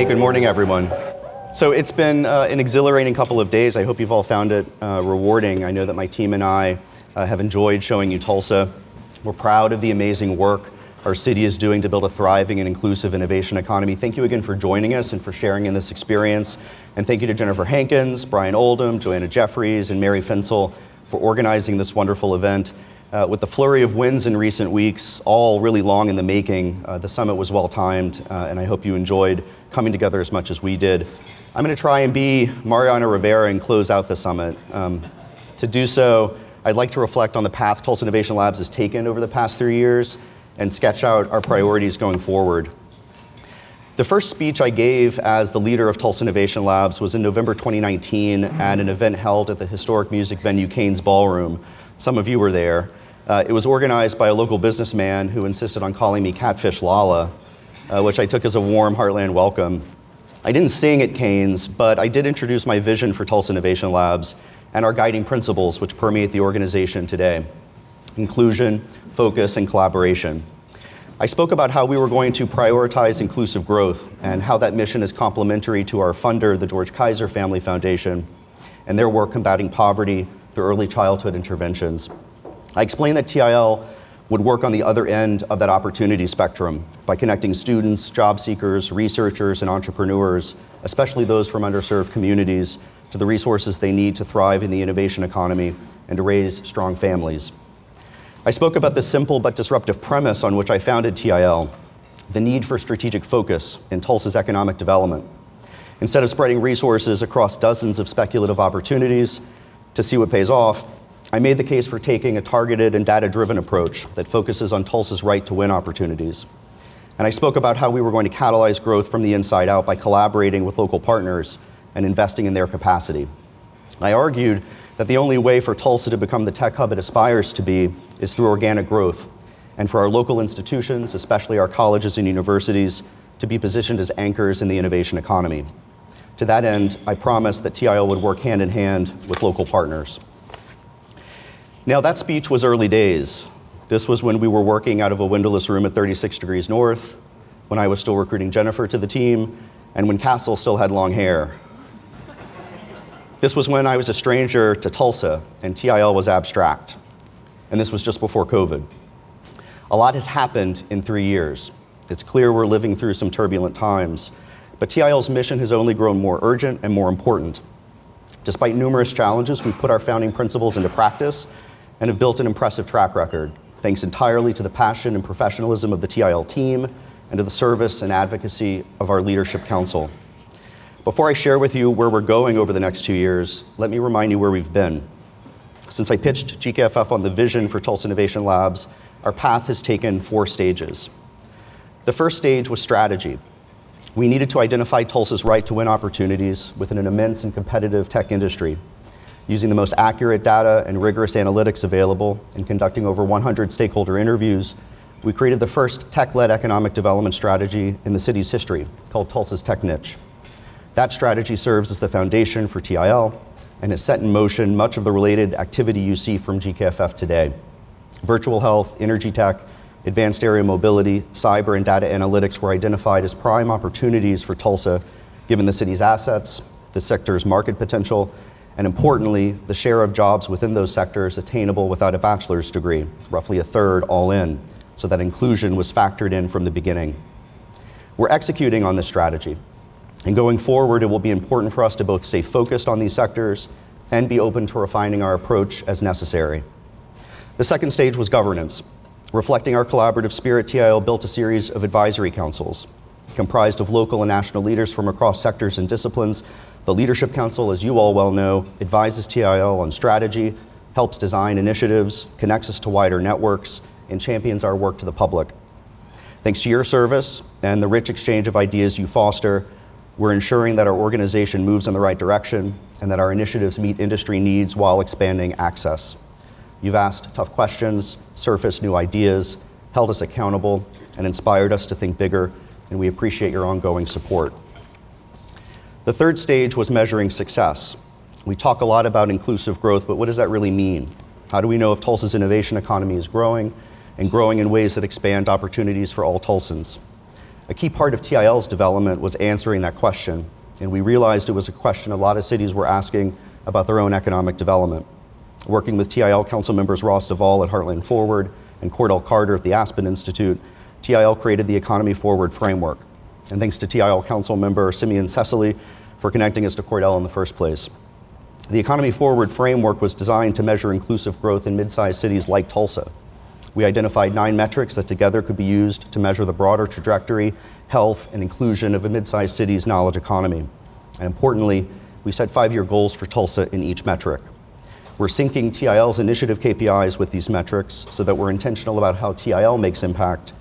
good morning, everyone. So it's been an exhilarating couple of days. I hope you've all found it rewarding. I know that my team and I have enjoyed showing you Tulsa. We're proud of the amazing work our city is doing to build a thriving and inclusive innovation economy. Thank you again for joining us and for sharing in this experience. And thank you to Jennifer Hankins, Brian Oldham, Joanna Jeffries, and Mary Finsel for organizing this wonderful event. With the flurry of wins in recent weeks, all really long in the making, the summit was well timed, and I hope you enjoyed coming together as much as we did. I'm going to try and be Mariano Rivera and close out the summit. To do so, I'd like to reflect on the path Tulsa Innovation Labs has taken over the past 3 years and sketch out our priorities going forward. The first speech I gave as the leader of Tulsa Innovation Labs was in November 2019 at an event held at the historic music venue Cain's Ballroom. Some of you were there. It was organized by a local businessman who insisted on calling me Catfish Lalla, which I took as a warm Heartland welcome. I didn't sing at Cain's, but I did introduce my vision for Tulsa Innovation Labs and our guiding principles which permeate the organization today: inclusion, focus, and collaboration. I spoke about how we were going to prioritize inclusive growth and how that mission is complementary to our funder, the George Kaiser Family Foundation, and their work combating poverty through early childhood interventions. I explained that TIL would work on the other end of that opportunity spectrum by connecting students, job seekers, researchers, and entrepreneurs, especially those from underserved communities, to the resources they need to thrive in the innovation economy and to raise strong families. I spoke about the simple but disruptive premise on which I founded TIL, the need for strategic focus in Tulsa's economic development. Instead of spreading resources across dozens of speculative opportunities to see what pays off, I made the case for taking a targeted and data-driven approach that focuses on Tulsa's right to win opportunities. And I spoke about how we were going to catalyze growth from the inside out by collaborating with local partners and investing in their capacity. I argued that the only way for Tulsa to become the tech hub it aspires to be is through organic growth, and for our local institutions, especially our colleges and universities, to be positioned as anchors in the innovation economy. To that end, I promised that TIL would work hand in hand with local partners. Now, that speech was early days. This was when we were working out of a windowless room at 36 degrees north, when I was still recruiting Jennifer to the team, and when Castle still had long hair. This was when I was a stranger to Tulsa and TIL was abstract. And this was just before COVID. A lot has happened in 3 years. It's clear we're living through some turbulent times, but TIL's mission has only grown more urgent and more important. Despite numerous challenges, we've put our founding principles into practice and have built an impressive track record, thanks entirely to the passion and professionalism of the TIL team and to the service and advocacy of our leadership council. Before I share with you where we're going over the next 2 years, let me remind you where we've been. Since I pitched GKFF on the vision for Tulsa Innovation Labs, our path has taken 4 stages. The first stage was strategy. We needed to identify Tulsa's right to win opportunities within an immense and competitive tech industry. Using the most accurate data and rigorous analytics available and conducting over 100 stakeholder interviews, we created the first tech-led economic development strategy in the city's history, called Tulsa's Tech Niche. That strategy serves as the foundation for TIL and has set in motion much of the related activity you see from GKFF today. Virtual health, energy tech, advanced area mobility, cyber, and data analytics were identified as prime opportunities for Tulsa, given the city's assets, the sector's market potential, and importantly, the share of jobs within those sectors attainable without a bachelor's degree, roughly a third all in, so that inclusion was factored in from the beginning. We're executing on this strategy. And going forward, it will be important for us to both stay focused on these sectors and be open to refining our approach as necessary. The second stage was governance. Reflecting our collaborative spirit, TIL built a series of advisory councils comprised of local and national leaders from across sectors and disciplines. The Leadership Council, as you all well know, advises TIL on strategy, helps design initiatives, connects us to wider networks, and champions our work to the public. Thanks to your service and the rich exchange of ideas you foster, we're ensuring that our organization moves in the right direction and that our initiatives meet industry needs while expanding access. You've asked tough questions, surfaced new ideas, held us accountable, and inspired us to think bigger, and we appreciate your ongoing support. The third stage was measuring success. We talk a lot about inclusive growth, but what does that really mean? How do we know if Tulsa's innovation economy is growing and growing in ways that expand opportunities for all Tulsans? A key part of TIL's development was answering that question, and we realized it was a question a lot of cities were asking about their own economic development. Working with TIL council members Ross Duvall at Heartland Forward and Cordell Carter at the Aspen Institute, TIL created the Economy Forward framework. And thanks to TIL council member Simeon Cecily for connecting us to Cordell in the first place. The Economy Forward framework was designed to measure inclusive growth in mid-sized cities like Tulsa. We identified 9 metrics that together could be used to measure the broader trajectory, health, and inclusion of a mid-sized city's knowledge economy. And importantly, we set 5-year goals for Tulsa in each metric. We're syncing TIL's initiative KPIs with these metrics so that we're intentional about how TIL makes impact.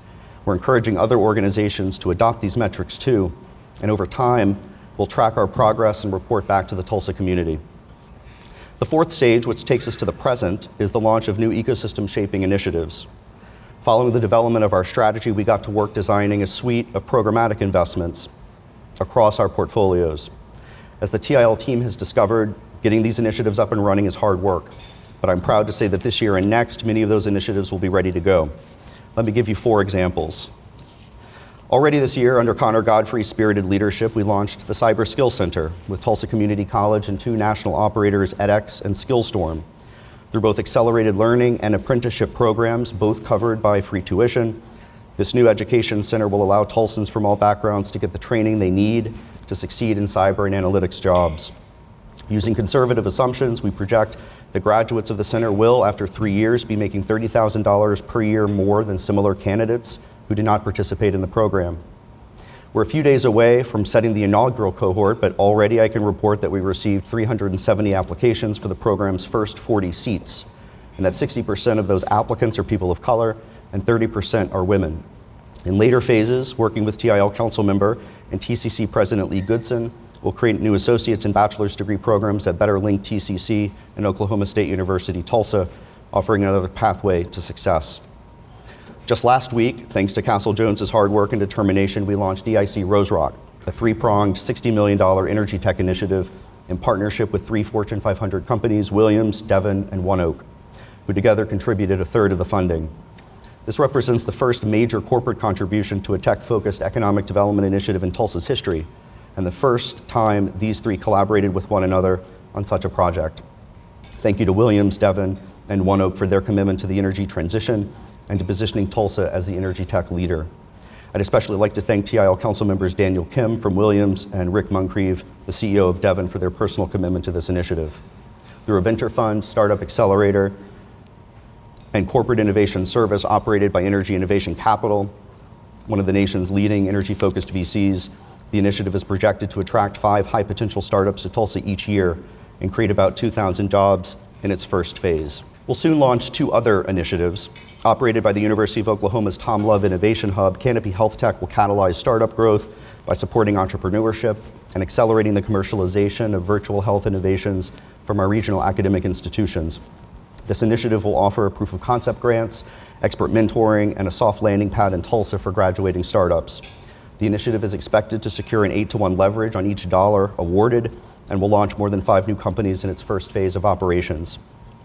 We're encouraging other organizations to adopt these metrics too, and over time, we'll track our progress and report back to the Tulsa community. The 4th stage, which takes us to the present, is the launch of new ecosystem shaping initiatives. Following the development of our strategy, we got to work designing a suite of programmatic investments across our portfolios. As the TIL team has discovered, getting these initiatives up and running is hard work, but I'm proud to say that this year and next, many of those initiatives will be ready to go. Let me give you 4 examples. Already this year, under Connor Godfrey's spirited leadership, we launched the Cyber Skills Center with Tulsa Community College and 2 national operators, edX and Skillstorm. Through both accelerated learning and apprenticeship programs, both covered by free tuition, this new education center will allow Tulsans from all backgrounds to get the training they need to succeed in cyber and analytics jobs. Using conservative assumptions, we project the graduates of the center will, after 3 years, be making $30,000 per year more than similar candidates who did not participate in the program. We're a few days away from setting the inaugural cohort, but already I can report that we received 370 applications for the program's first 40 seats, and that 60% of those applicants are people of color and 30% are women. In later phases, working with TIL council member and TCC President Lee Goodson, we'll create new associate's and bachelor's degree programs that better link TCC and Oklahoma State University Tulsa, offering another pathway to success. Just last week, thanks to Castle Jones's hard work and determination, we launched DIC Rose Rock, a 3-pronged $60 million energy tech initiative in partnership with 3 Fortune 500 companies, Williams, Devon, and ONEOK, who together contributed 1/3 of the funding. This represents the first major corporate contribution to a tech-focused economic development initiative in Tulsa's history, and the first time these 3 collaborated with one another on such a project. Thank you to Williams, Devon, and ONEOK for their commitment to the energy transition and to positioning Tulsa as the energy tech leader. I'd especially like to thank TIL council members Daniel Kim from Williams and Rick Muncrieve, the CEO of Devon, for their personal commitment to this initiative. Through a venture fund, startup accelerator, and corporate innovation service operated by Energy Innovation Capital, one of the nation's leading energy-focused VCs, the initiative is projected to attract 5 high-potential startups to Tulsa each year and create about 2,000 jobs in its first phase. We'll soon launch 2 other initiatives. Operated by the University of Oklahoma's Tom Love Innovation Hub, Canopy Health Tech will catalyze startup growth by supporting entrepreneurship and accelerating the commercialization of virtual health innovations from our regional academic institutions. This initiative will offer proof of concept grants, expert mentoring, and a soft landing pad in Tulsa for graduating startups. The initiative is expected to secure an 8-to-1 leverage on each dollar awarded and will launch more than 5 new companies in its first phase of operations.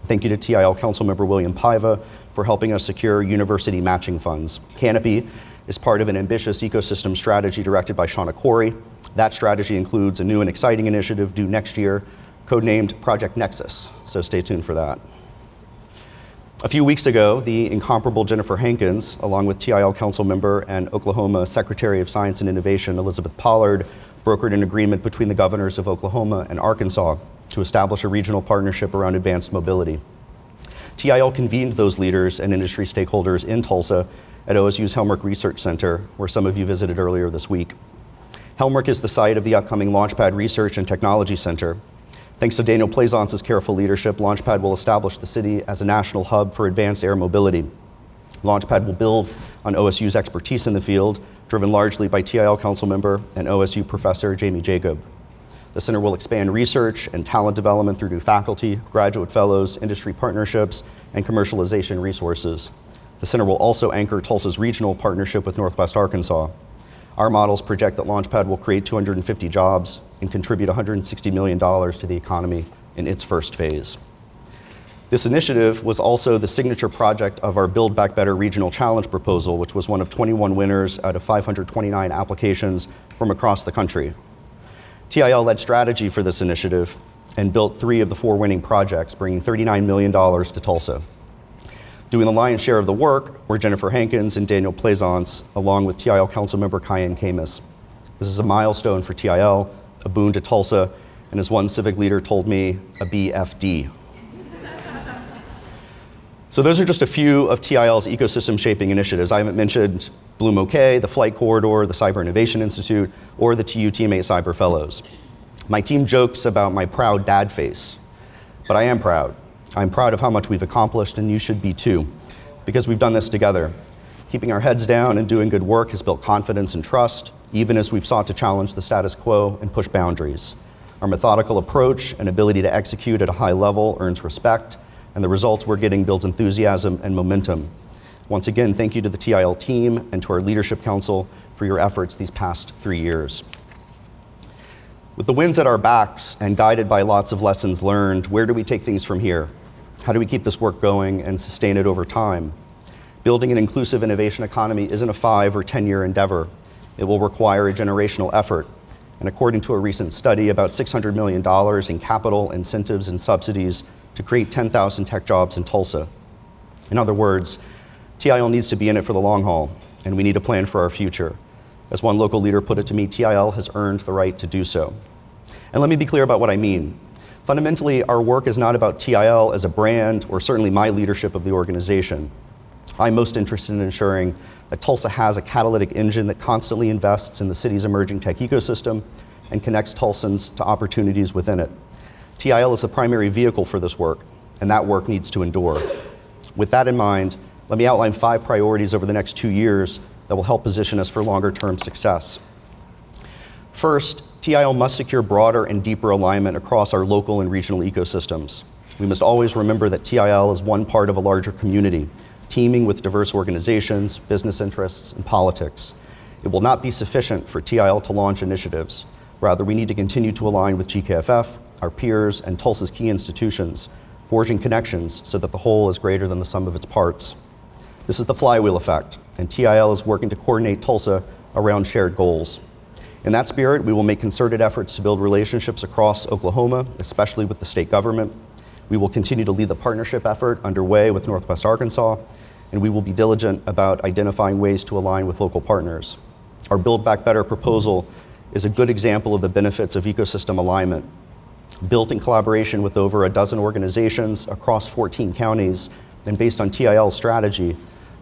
Thank you to TIL Councilmember William Paiva for helping us secure university matching funds. Canopy is part of an ambitious ecosystem strategy directed by Shauna Corey. That strategy includes a new and exciting initiative due next year, codenamed Project Nexus, so stay tuned for that. A few weeks ago, the incomparable Jennifer Hankins, along with TIL council member and Oklahoma Secretary of Science and Innovation Elizabeth Pollard, brokered an agreement between the governors of Oklahoma and Arkansas to establish a regional partnership around advanced mobility. TIL convened those leaders and industry stakeholders in Tulsa at OSU's Helmerich Research Center, where some of you visited earlier this week. Helmerich is the site of the upcoming Launchpad Research and Technology Center. Thanks to Daniel Plaisance' careful leadership, Launchpad will establish the city as a national hub for advanced air mobility. Launchpad will build on OSU's expertise in the field, driven largely by TIL council member and OSU professor Jamie Jacob. The center will expand research and talent development through new faculty, graduate fellows, industry partnerships, and commercialization resources. The center will also anchor Tulsa's regional partnership with Northwest Arkansas. Our models project that Launchpad will create 250 jobs and contribute $160 million to the economy in its first phase. This initiative was also the signature project of our Build Back Better Regional Challenge proposal, which was one of 21 winners out of 529 applications from across the country. TIL led strategy for this initiative and built 3 of the 4 winning projects, bringing $39 million to Tulsa. Doing the lion's share of the work were Jennifer Hankins and Daniel Plaisance, along with TIL Councilmember Cayenne Camus. This is a milestone for TIL, a boon to Tulsa, and as one civic leader told me, a BFD. So those are just a few of TIL's ecosystem shaping initiatives. I haven't mentioned Bloom OK, the Flight Corridor, the Cyber Innovation Institute, or the TU Teammate Cyber Fellows. My team jokes about my proud dad face, but I am proud. I'm proud of how much we've accomplished, and you should be too, because we've done this together. Keeping our heads down and doing good work has built confidence and trust, even as we've sought to challenge the status quo and push boundaries. Our methodical approach and ability to execute at a high level earns respect, and the results we're getting builds enthusiasm and momentum. Once again, thank you to the TIL team and to our Leadership Council for your efforts these past 3 years. With the winds at our backs and guided by lots of lessons learned, where do we take things from here? How do we keep this work going and sustain it over time? Building an inclusive innovation economy isn't a 5 or 10-year endeavor. It will require a generational effort. And according to a recent study, about $600 million in capital, incentives, and subsidies to create 10,000 tech jobs in Tulsa. In other words, TIL needs to be in it for the long haul, and we need a plan for our future. As one local leader put it to me, TIL has earned the right to do so. And let me be clear about what I mean. Fundamentally, our work is not about TIL as a brand, or certainly my leadership of the organization. I'm most interested in ensuring that Tulsa has a catalytic engine that constantly invests in the city's emerging tech ecosystem and connects Tulsans to opportunities within it. TIL is the primary vehicle for this work, and that work needs to endure. With that in mind, let me outline 5 priorities over the next 2 years that will help position us for longer-term success. First, TIL must secure broader and deeper alignment across our local and regional ecosystems. We must always remember that TIL is one part of a larger community, teeming with diverse organizations, business interests, and politics. It will not be sufficient for TIL to launch initiatives. Rather, we need to continue to align with GKFF, our peers, and Tulsa's key institutions, forging connections so that the whole is greater than the sum of its parts. This is the flywheel effect, and TIL is working to coordinate Tulsa around shared goals. In that spirit, we will make concerted efforts to build relationships across Oklahoma, especially with the state government. We will continue to lead the partnership effort underway with Northwest Arkansas, and we will be diligent about identifying ways to align with local partners. Our Build Back Better proposal is a good example of the benefits of ecosystem alignment. Built in collaboration with over a dozen organizations across 14 counties, and based on TIL's strategy,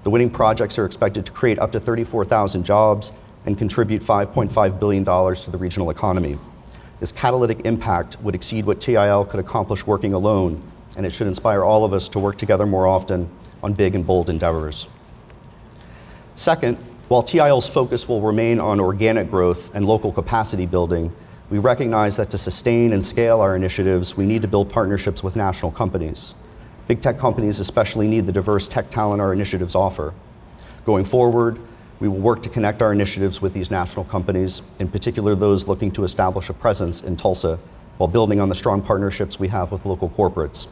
the winning projects are expected to create up to 34,000 jobs and contribute $5.5 billion to the regional economy. This catalytic impact would exceed what TIL could accomplish working alone, and it should inspire all of us to work together more often on big and bold endeavors. Second, while TIL's focus will remain on organic growth and local capacity building, we recognize that to sustain and scale our initiatives, we need to build partnerships with national companies. Big tech companies especially need the diverse tech talent our initiatives offer. Going forward, we will work to connect our initiatives with these national companies, in particular those looking to establish a presence in Tulsa, while building on the strong partnerships we have with local corporates.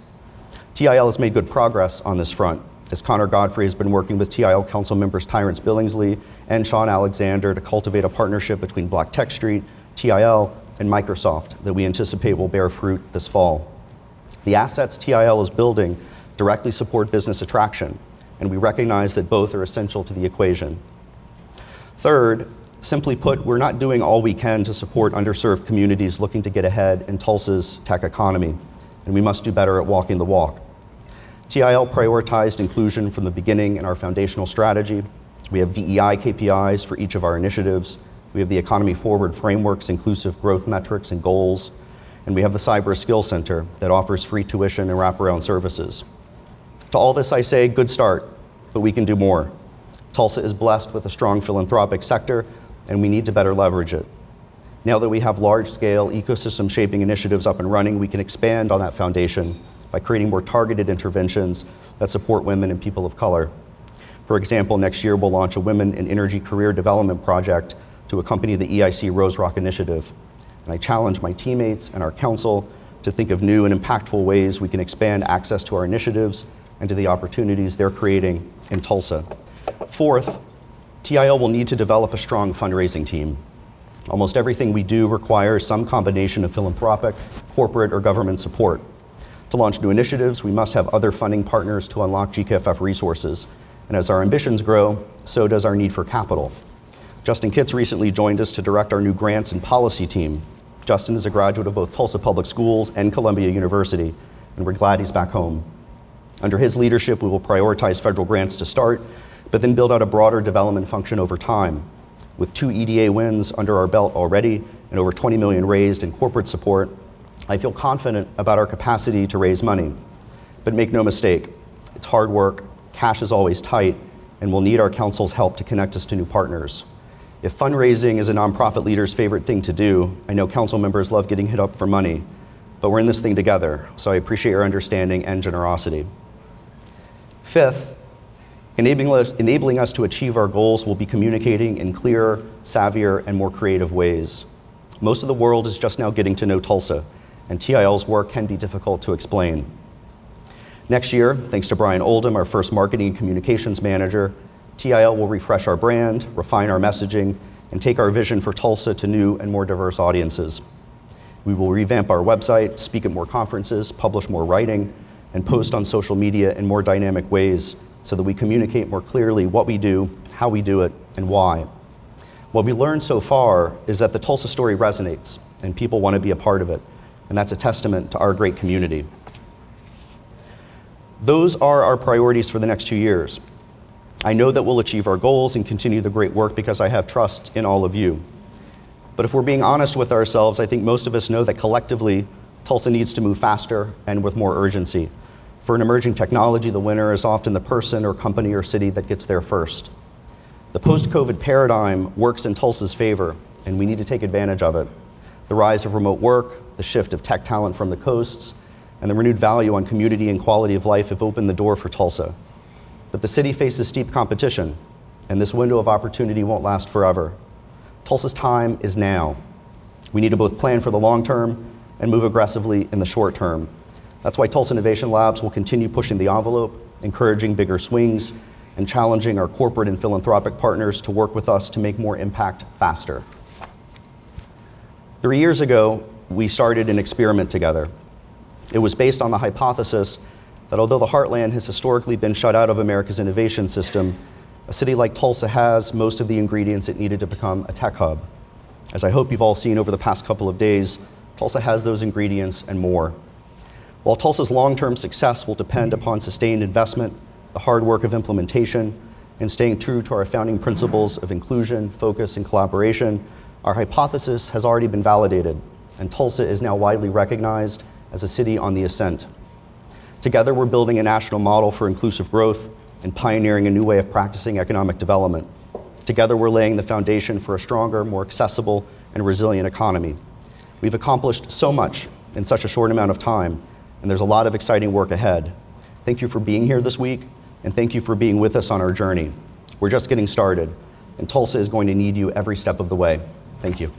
TIL has made good progress on this front, as Connor Godfrey has been working with TIL council members Tyrance Billingsley and Sean Alexander to cultivate a partnership between Black Tech Street, TIL, and Microsoft that we anticipate will bear fruit this fall. The assets TIL is building directly support business attraction, and we recognize that both are essential to the equation. Third, simply put, we're not doing all we can to support underserved communities looking to get ahead in Tulsa's tech economy, and we must do better at walking the walk. TIL prioritized inclusion from the beginning in our foundational strategy. We have DEI KPIs for each of our initiatives. We have the Economy Forward Framework's inclusive growth metrics and goals, and we have the Cyber Skills Center that offers free tuition and wraparound services. To all this I say, good start, but we can do more. Tulsa is blessed with a strong philanthropic sector, and we need to better leverage it. Now that we have large-scale ecosystem-shaping initiatives up and running, we can expand on that foundation by creating more targeted interventions that support women and people of color. For example, next year we'll launch a Women in Energy Career Development project to accompany the EIC Rose Rock initiative. And I challenge my teammates and our council to think of new and impactful ways we can expand access to our initiatives and to the opportunities they're creating in Tulsa. Fourth, TIL will need to develop a strong fundraising team. Almost everything we do requires some combination of philanthropic, corporate, or government support. To launch new initiatives, we must have other funding partners to unlock GKFF resources. And as our ambitions grow, so does our need for capital. Justin Kitts recently joined us to direct our new grants and policy team. Justin is a graduate of both Tulsa Public Schools and Columbia University, and we're glad he's back home. Under his leadership, we will prioritize federal grants to start, but then build out a broader development function over time. With 2 EDA wins under our belt already and over $20 million raised in corporate support, I feel confident about our capacity to raise money. But make no mistake, it's hard work, cash is always tight, and we'll need our council's help to connect us to new partners. If fundraising is a nonprofit leader's favorite thing to do, I know council members love getting hit up for money, but we're in this thing together, so I appreciate your understanding and generosity. Fifth, enabling us to achieve our goals will be communicating in clearer, savvier, and more creative ways. Most of the world is just now getting to know Tulsa, and TIL's work can be difficult to explain. Next year, thanks to Brian Oldham, our first marketing and communications manager, TIL will refresh our brand, refine our messaging, and take our vision for Tulsa to new and more diverse audiences. We will revamp our website, speak at more conferences, publish more writing, and post on social media in more dynamic ways so that we communicate more clearly what we do, how we do it, and why. What we learned so far is that the Tulsa story resonates, and people want to be a part of it, and that's a testament to our great community. Those are our priorities for the next 2 years. I know that we'll achieve our goals and continue the great work because I have trust in all of you. But if we're being honest with ourselves, I think most of us know that collectively, Tulsa needs to move faster and with more urgency. For an emerging technology, the winner is often the person or company or city that gets there first. The post-COVID paradigm works in Tulsa's favor, and we need to take advantage of it. The rise of remote work, the shift of tech talent from the coasts, and the renewed value on community and quality of life have opened the door for Tulsa. But the city faces steep competition, and this window of opportunity won't last forever. Tulsa's time is now. We need to both plan for the long term and move aggressively in the short term. That's why Tulsa Innovation Labs will continue pushing the envelope, encouraging bigger swings, and challenging our corporate and philanthropic partners to work with us to make more impact faster. 3 years ago, we started an experiment together. It was based on the hypothesis that although the heartland has historically been shut out of America's innovation system, a city like Tulsa has most of the ingredients it needed to become a tech hub. As I hope you've all seen over the past couple of days, Tulsa has those ingredients and more. While Tulsa's long-term success will depend upon sustained investment, the hard work of implementation, and staying true to our founding principles of inclusion, focus, and collaboration, our hypothesis has already been validated, and Tulsa is now widely recognized as a city on the ascent. Together, we're building a national model for inclusive growth and pioneering a new way of practicing economic development. Together, we're laying the foundation for a stronger, more accessible, and resilient economy. We've accomplished so much in such a short amount of time, and there's a lot of exciting work ahead. Thank you for being here this week, and thank you for being with us on our journey. We're just getting started, and Tulsa is going to need you every step of the way. Thank you.